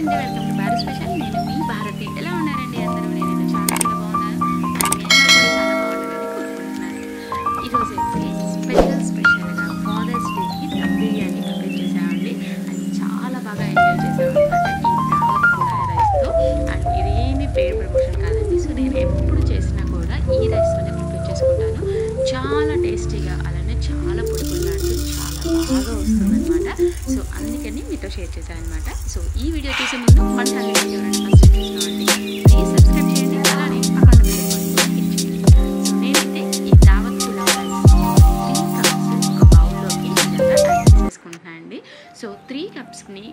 అండి, welcome to Bharat special. నేను మీ భారతి. ఎలా ఉన్నారండి అందరూ? నేనైతే చాలా చాలా బాగున్నాను. అండ్ మీ అందరూ కూడా చాలా బాగుంటారని కోరుకుంటున్నాను. ఈరోజు అయితే స్పెషల్గా ఫాదర్స్ డేకి దమ్ బిర్యానీ ప్రిపేర్ చేసామండి. అండ్ చాలా బాగా ఎంజాయ్ చేసామన్నమాట ఈ దావత్ పులావ్ రైస్తో. అండ్ ఇదేమి పెయిడ్ ప్రమోషన్ కాదండి. సో నేను ఎప్పుడు చేసినా కూడా ఈ రైస్తోనే ప్రిపేర్ చేసుకుంటాను. చాలా టేస్టీగా, అలానే చాలా పొడి పొడిలాడుతూ చాలా బాగా వస్తుందన్నమాట. సో అందుకని మీతో షేర్ చేశాను అనమాట. సో ఈ వీడియో చూసే ముందు మన ఛానల్ ఎవరైనా ఫస్ట్ చూసినామండి ప్లీజ్ సబ్స్క్రైబ్ చేయండి, అలానే పక్కన బెల్ ఐకాన్ క్లిక్ చేయండి. సో నేనైతే ఈ దావత్ పులావ్ రైస్ 3 కప్స్ ఒక బౌల్లోకి యాడ్ చేసుకుంటున్నాను అండి. సో 3 కప్స్ని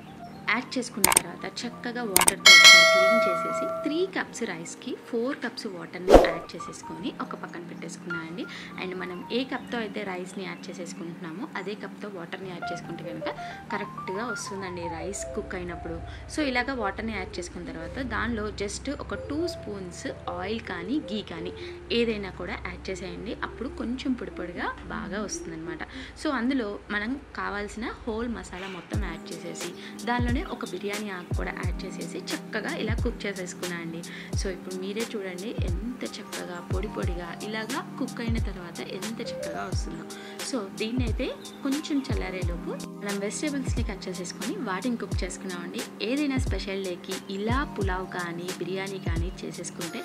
యాడ్ చేసుకున్న తర్వాత చక్కగా వాటర్తో ఒకసారి క్లీన్ చేసేసి 3 కప్స్ రైస్కి 4 కప్స్ వాటర్ని యాడ్ చేసేసుకొని ఒక పక్కన పెట్టేసుకున్నాను అండి. అండ్ మనం ఏ కప్తో అయితే రైస్ని యాడ్ చేసేసుకుంటున్నామో అదే కప్తో వాటర్ని యాడ్ చేసుకుంటే కనుక కరెక్ట్గా వస్తుందండి రైస్ కుక్ అయినప్పుడు. సో ఇలాగ వాటర్ని యాడ్ చేసుకున్న తర్వాత దానిలో జస్ట్ ఒక 2 స్పూన్స్ ఆయిల్ కానీ గీ కానీ ఏదైనా కూడా యాడ్ చేసేయండి. అప్పుడు కొంచెం పొడి పొడిగా బాగా వస్తుందన్నమాట. సో అందులో మనం కావాల్సిన హోల్ మసాలా మొత్తం యాడ్ చేసేసి దానిలోనే ఒక బిర్యానీ ఆకు కూడా యాడ్ చేసేసి చక్కగా ఇలా కుక్ చేసేసుకున్నా అండి. సో ఇప్పుడు మీరే చూడండి ఎంత చక్కగా పొడి పొడిగా ఇలాగా కుక్ అయిన తర్వాత ఎంత చక్కగా వస్తుందో. సో దీన్ని అయితే కొంచెం చల్లారేలోపు మనం వెజిటేబుల్స్ని కట్ చేసేసుకొని వాటిని కుక్ చేసుకున్నామండి. ఏదైనా స్పెషల్ డేకి ఇలా పులావ్ కానీ బిర్యానీ కానీ చేసేసుకుంటే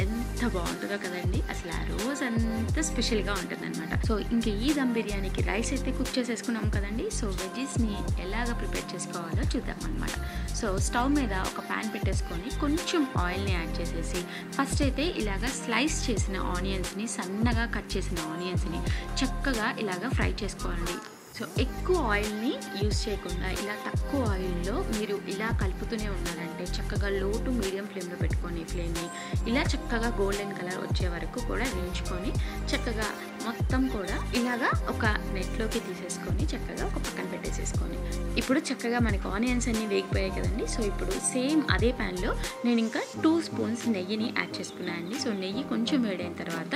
ఎంత బాగుంటుందో కదండి. అసలు ఆ రోజు అంత స్పెషల్గా ఉంటుంది అనమాట. సో ఇంక ఈ దమ్ బిర్యానీకి రైస్ అయితే కుక్ చేసేసుకున్నాం కదండి. సో వెజ్జెస్ని ఎలాగ ప్రిపేర్ చేసుకోవాలో చూద్దాం అనమాట. సో స్టవ్ మీద ఒక ప్యాన్ పెట్టేసుకొని కొంచెం ఆయిల్ని యాడ్ చేసేసి ఫస్ట్ అయితే ఇలాగ స్లైస్ చేసిన ఆనియన్స్ని, సన్నగా కట్ చేసిన ఆనియన్స్ని చక్కగా ఇలాగ ఫ్రై చేసుకోవాలండి. సో ఎక్కువ ఆయిల్ని యూజ్ చేయకుండా ఇలా తక్కువ ఆయిల్లో మీరు ఇలా కలుపుతూనే ఉన్నారంటే చక్కగా లో టు మీడియం ఫ్లేమ్లో పెట్టుకొని ఫ్లేమ్ని ఇలా చక్కగా గోల్డెన్ కలర్ వచ్చే వరకు కూడా వేయించుకొని చక్కగా మొత్తం కూడా ఇలాగా ఒక నెట్లోకి తీసేసుకొని చక్కగా ఒక పక్కన పెట్టేసేసుకొని ఇప్పుడు చక్కగా మనకి ఆనియన్స్ అన్నీ వేగిపోయాయి కదండి. సో ఇప్పుడు సేమ్ అదే ప్యాన్లో నేను ఇంకా 2 స్పూన్స్ నెయ్యిని యాడ్ చేసుకున్నాను అండి. సో నెయ్యి కొంచెం వేడైన తర్వాత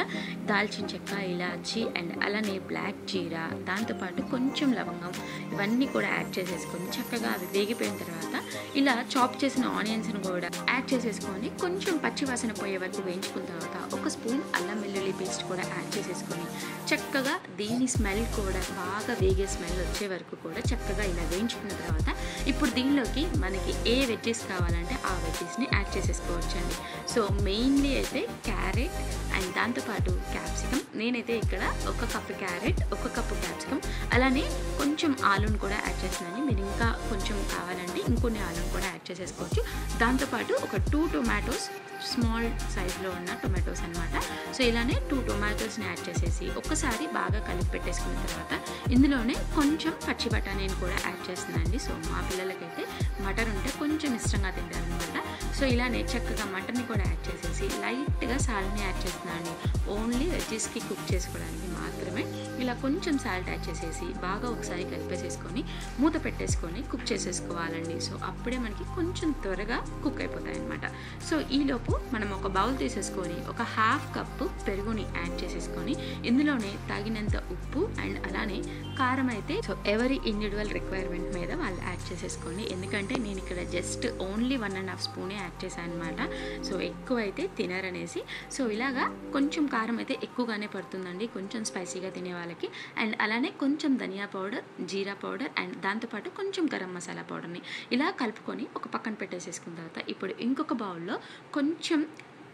దాల్చిన చెక్క, ఇలాచి అండ్ అలానే బ్లాక్ జీరా, దాంతోపాటు కొంచెం లవంగం ఇవన్నీ కూడా యాడ్ చేసేసుకొని చక్కగా అవి వేగిపోయిన తర్వాత ఇలా చాప్ చేసిన ఆనియన్స్ని కూడా యాడ్ చేసేసుకొని కొంచెం పచ్చి వాసన పోయే వరకు వేయించుకున్న తర్వాత 1 స్పూన్ అల్లం వెల్లుల్లి పేస్ట్ కూడా యాడ్ చేసేసుకొని చక్కగా దీని స్మెల్ కూడా బాగా వేగే స్మెల్ వచ్చే వరకు కూడా చక్కగా ఇలా వేయించుకున్న తర్వాత ఇప్పుడు దీనిలోకి మనకి ఏ వెజ్జెస్ కావాలంటే ఆ వెజ్జెస్ని యాడ్ చేసేసుకోవచ్చండి. సో మెయిన్లీ అయితే క్యారెట్ అండ్ దాంతోపాటు క్యాప్సికమ్. నేనైతే ఇక్కడ 1 కప్పు క్యారెట్, 1 కప్పు క్యాప్సికమ్, అలానే కొంచెం ఆలూని కూడా యాడ్ చేస్తున్నాను. మీరు ఇంకా కొంచెం కావాలంటే ఇంకొన్ని ఆలూని కూడా యాడ్ చేసేసుకోవచ్చు. దాంతోపాటు ఒక 2 టొమాటోస్, స్మాల్ సైజ్లో ఉన్న టొమాటోస్ అనమాట. సో ఇలానే 2 టొమాటోస్ని యాడ్ చేసేసి ఒక్కసారి బాగా కలిపి పెట్టేసుకున్న తర్వాత ఇందులోనే కొంచెం పచ్చి బఠానీని కూడా యాడ్ చేస్తున్నానండి. సో మా పిల్లలకైతే మటన్ ఉంటే కొంచెం ఇష్టంగా తింటారనమాట. సో ఇలానే చక్కగా మటన్ని కూడా యాడ్ చేసేసి లైట్గా సాల్ట్ని యాడ్ చేస్తున్నానండి. ఓన్లీ వెజ్జెస్కి కుక్ చేసుకోవడానికి మాత్రమే ఇలా కొంచెం సాల్ట్ యాడ్ చేసేసి బాగా ఒకసారి కలిపేసేసుకొని మూత పెట్టేసుకొని కుక్ చేసేసుకోవాలండి. సో అప్పుడే మనకి కొంచెం త్వరగా కుక్ అయిపోతాయి అనమాట. సో ఈలోపు మనం ఒక బౌల్ తీసేసుకొని ఒక 1/2 కప్పు పెరుగుని యాడ్ చేసేసుకొని ఇందులోనే తగినంత ఉప్పు అండ్ అలానే కారం అయితే సో ఎవరి ఇండివిజువల్ రిక్వైర్మెంట్ మీద వాళ్ళు యాడ్ చేసేసుకోండి. ఎందుకంటే నేను ఇక్కడ జస్ట్ ఓన్లీ 1.5 స్పూనే యాడ్ చేశాను అనమాట. సో ఎక్కువ అయితే తినరనేసి. సో ఇలాగా కొంచెం కారం అయితే ఎక్కువగానే పడుతుందండి కొంచెం స్పైసీగా తినే వాళ్ళకి. అండ్ అలానే కొంచెం ధనియా పౌడర్, జీరా పౌడర్ అండ్ దాంతోపాటు కొంచెం గరం మసాలా పౌడర్ని ఇలా కలుపుకొని ఒక పక్కన పెట్టేసేసుకున్న తర్వాత ఇప్పుడు ఇంకొక బౌల్లో కొంచెం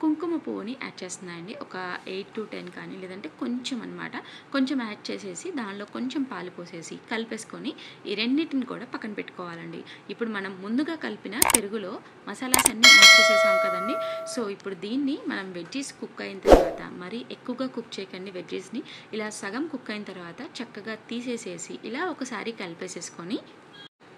కుంకుమ పువ్వుని యాడ్ చేస్తున్నాయండి. ఒక 8 to 10 కానీ లేదంటే కొంచెం అనమాట. కొంచెం యాడ్ చేసేసి దానిలో కొంచెం పాలు పోసేసి కలిపేసుకొని ఈ రెండింటిని కూడా పక్కన పెట్టుకోవాలండి. ఇప్పుడు మనం ముందుగా కలిపిన పెరుగులో మసాలాస్ అన్నీ యాడ్ చేసేసాం కదండి. సో ఇప్పుడు దీన్ని మనం వెజ్జెస్ కుక్ అయిన తర్వాత మరీ ఎక్కువగా కుక్ చేయకండి. వెజ్జెస్ని ఇలా సగం కుక్ అయిన తర్వాత చక్కగా తీసేసేసి ఇలా ఒకసారి కలిపేసేసుకొని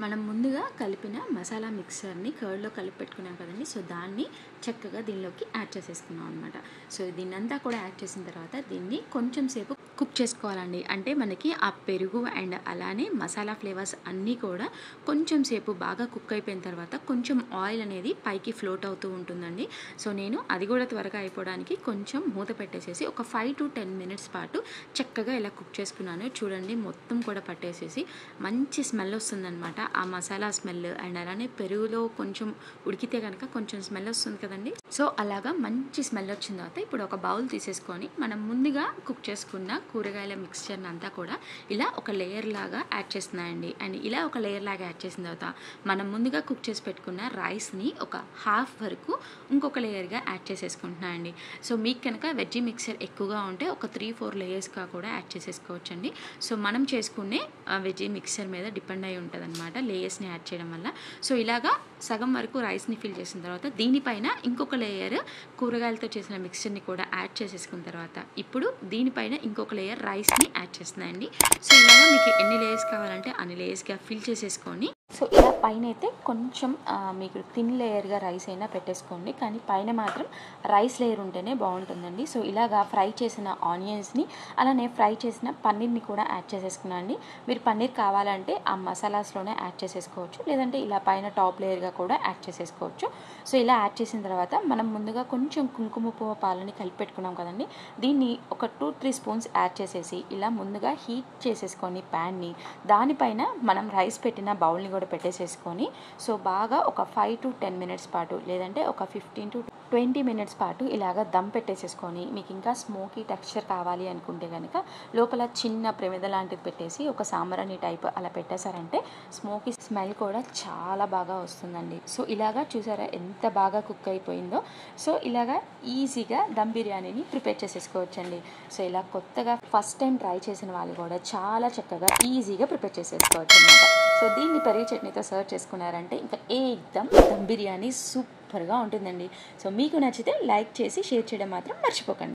మనం ముందుగా కలిపిన మసాలా మిక్సర్ని కర్డ్లో కలిపి పెట్టుకున్నాం కదండి. సో దాన్ని చక్కగా దీనిలోకి యాడ్ చేసేసుకున్నాం అనమాట. సో దీన్నంతా కూడా యాడ్ చేసిన తర్వాత దీన్ని కొంచెం సేపు కుక్ చేసుకోవాలండి. అంటే మనకి ఆ పెరుగు అండ్ అలానే మసాలా ఫ్లేవర్స్ అన్నీ కూడా కొంచెం సేపు బాగా కుక్ అయిపోయిన తర్వాత కొంచెం ఆయిల్ అనేది పైకి ఫ్లోట్ అవుతూ ఉంటుందండి. సో నేను అది కూడా త్వరగా అయిపోవడానికి కొంచెం మూత పెట్టేసేసి ఒక 5 to 10 మినిట్స్ పాటు చక్కగా ఇలా కుక్ చేసుకున్నాను. చూడండి మొత్తం కూడా పట్టేసేసి మంచి స్మెల్ వస్తుందన్నమాట. ఆ మసాలా స్మెల్ అండ్ అలానే పెరుగులో కొంచెం ఉడికితే కనుక కొంచెం స్మెల్ వస్తుంది కదండి. సో అలాగా మంచి స్మెల్ వచ్చిన తర్వాత ఇప్పుడు ఒక బౌల్ తీసేసుకొని మనం ముందుగా కుక్ చేసుకున్న కూరగాయల మిక్స్చర్ని అంతా కూడా ఇలా ఒక లేయర్ లాగా యాడ్ చేస్తున్నాయండి. అండ్ ఇలా ఒక లేయర్ లాగా యాడ్ చేసిన తర్వాత మనం ముందుగా కుక్ చేసి పెట్టుకున్న రైస్ని ఒక హాఫ్ వరకు ఇంకొక లేయర్గా యాడ్ చేసేసుకుంటున్నాను అండి. సో మీకు కనుక వెజ్జీ మిక్సర్ ఎక్కువగా ఉంటే ఒక 3-4 లేయర్స్గా కూడా యాడ్ చేసేసుకోవచ్చండి. సో మనం చేసుకునే వెజ్జీ మిక్సర్ మీద డిపెండ్ అయి ఉంటుంది అనమాట లేయర్స్ని యాడ్ చేయడం వల్ల. సో ఇలాగా సగం వరకు రైస్ని ఫిల్ చేసిన తర్వాత దీనిపైన ఇంకొక లేయర్ కూరగాయలతో చేసిన మిక్స్చర్ని కూడా యాడ్ చేసేసుకున్న తర్వాత ఇప్పుడు దీనిపైన ఇంకొక లేయర్ రైస్ని యాడ్ చేస్తున్నాయండి. సో ఇలాగా మీకు ఎన్ని లేయర్స్ కావాలంటే అన్ని లేయర్స్గా ఫిల్ చేసేసుకొని సో ఇలా పైన అయితే కొంచెం మీకు థిన్ లేయర్గా రైస్ అయినా పెట్టేసుకోండి. కానీ పైన మాత్రం రైస్ లేయర్ ఉంటేనే బాగుంటుందండి. సో ఇలాగా ఫ్రై చేసిన ఆనియన్స్ని అలానే ఫ్రై చేసిన పన్నీర్ని కూడా యాడ్ చేసేసుకున్నాను అండి. మీరు పన్నీర్ కావాలంటే ఆ మసాలాస్లోనే యాడ్ చేసేసుకోవచ్చు, లేదంటే ఇలా పైన టాప్ లేయర్గా కూడా యాడ్ చేసేసుకోవచ్చు. సో ఇలా యాడ్ చేసిన తర్వాత మనం ముందుగా కొంచెం కుంకుమ పువ్వు పాలని కలిపి పెట్టుకున్నాం కదండి, దీన్ని ఒక 2-3 స్పూన్స్ యాడ్ చేసేసి ఇలా ముందుగా హీట్ చేసేసుకొని ప్యాన్ని దానిపైన మనం రైస్ పెట్టిన బౌల్ని కూడా పెట్టేసేసుకొని సో బాగా ఒక 5 to 10 మినిట్స్ పాటు లేదంటే ఒక 15 to 20 మినిట్స్ పాటు ఇలాగ దమ్ పెట్టేసేసుకొని మీకు ఇంకా స్మోకీ టెక్స్చర్ కావాలి అనుకుంటే కనుక లోపల చిన్న ప్రమిద లాంటిది పెట్టేసి ఒక సాంబ్రాణి టైప్ అలా పెట్టేశారంటే స్మోకీ స్మెల్ కూడా చాలా బాగా వస్తుందండి. సో ఇలాగా చూసారా ఎంత బాగా కుక్ అయిపోయిందో. సో ఇలాగా ఈజీగా దమ్ బిర్యానీని ప్రిపేర్ చేసేసుకోవచ్చండి. సో ఇలా కొత్తగా ఫస్ట్ టైం ట్రై చేసిన వాళ్ళు కూడా చాలా చక్కగా ఈజీగా ప్రిపేర్ చేసేసుకోవచ్చు అనమాట. సో దీన్ని పెరుగు చట్నీతో సర్వ్ చేసుకున్నారంటే ఇంకా దమ్ బిర్యానీ సూపర్గా ఉంటుందండి. సో మీకు నచ్చితే లైక్ చేసి షేర్ చేయడం మాత్రం మర్చిపోకండి.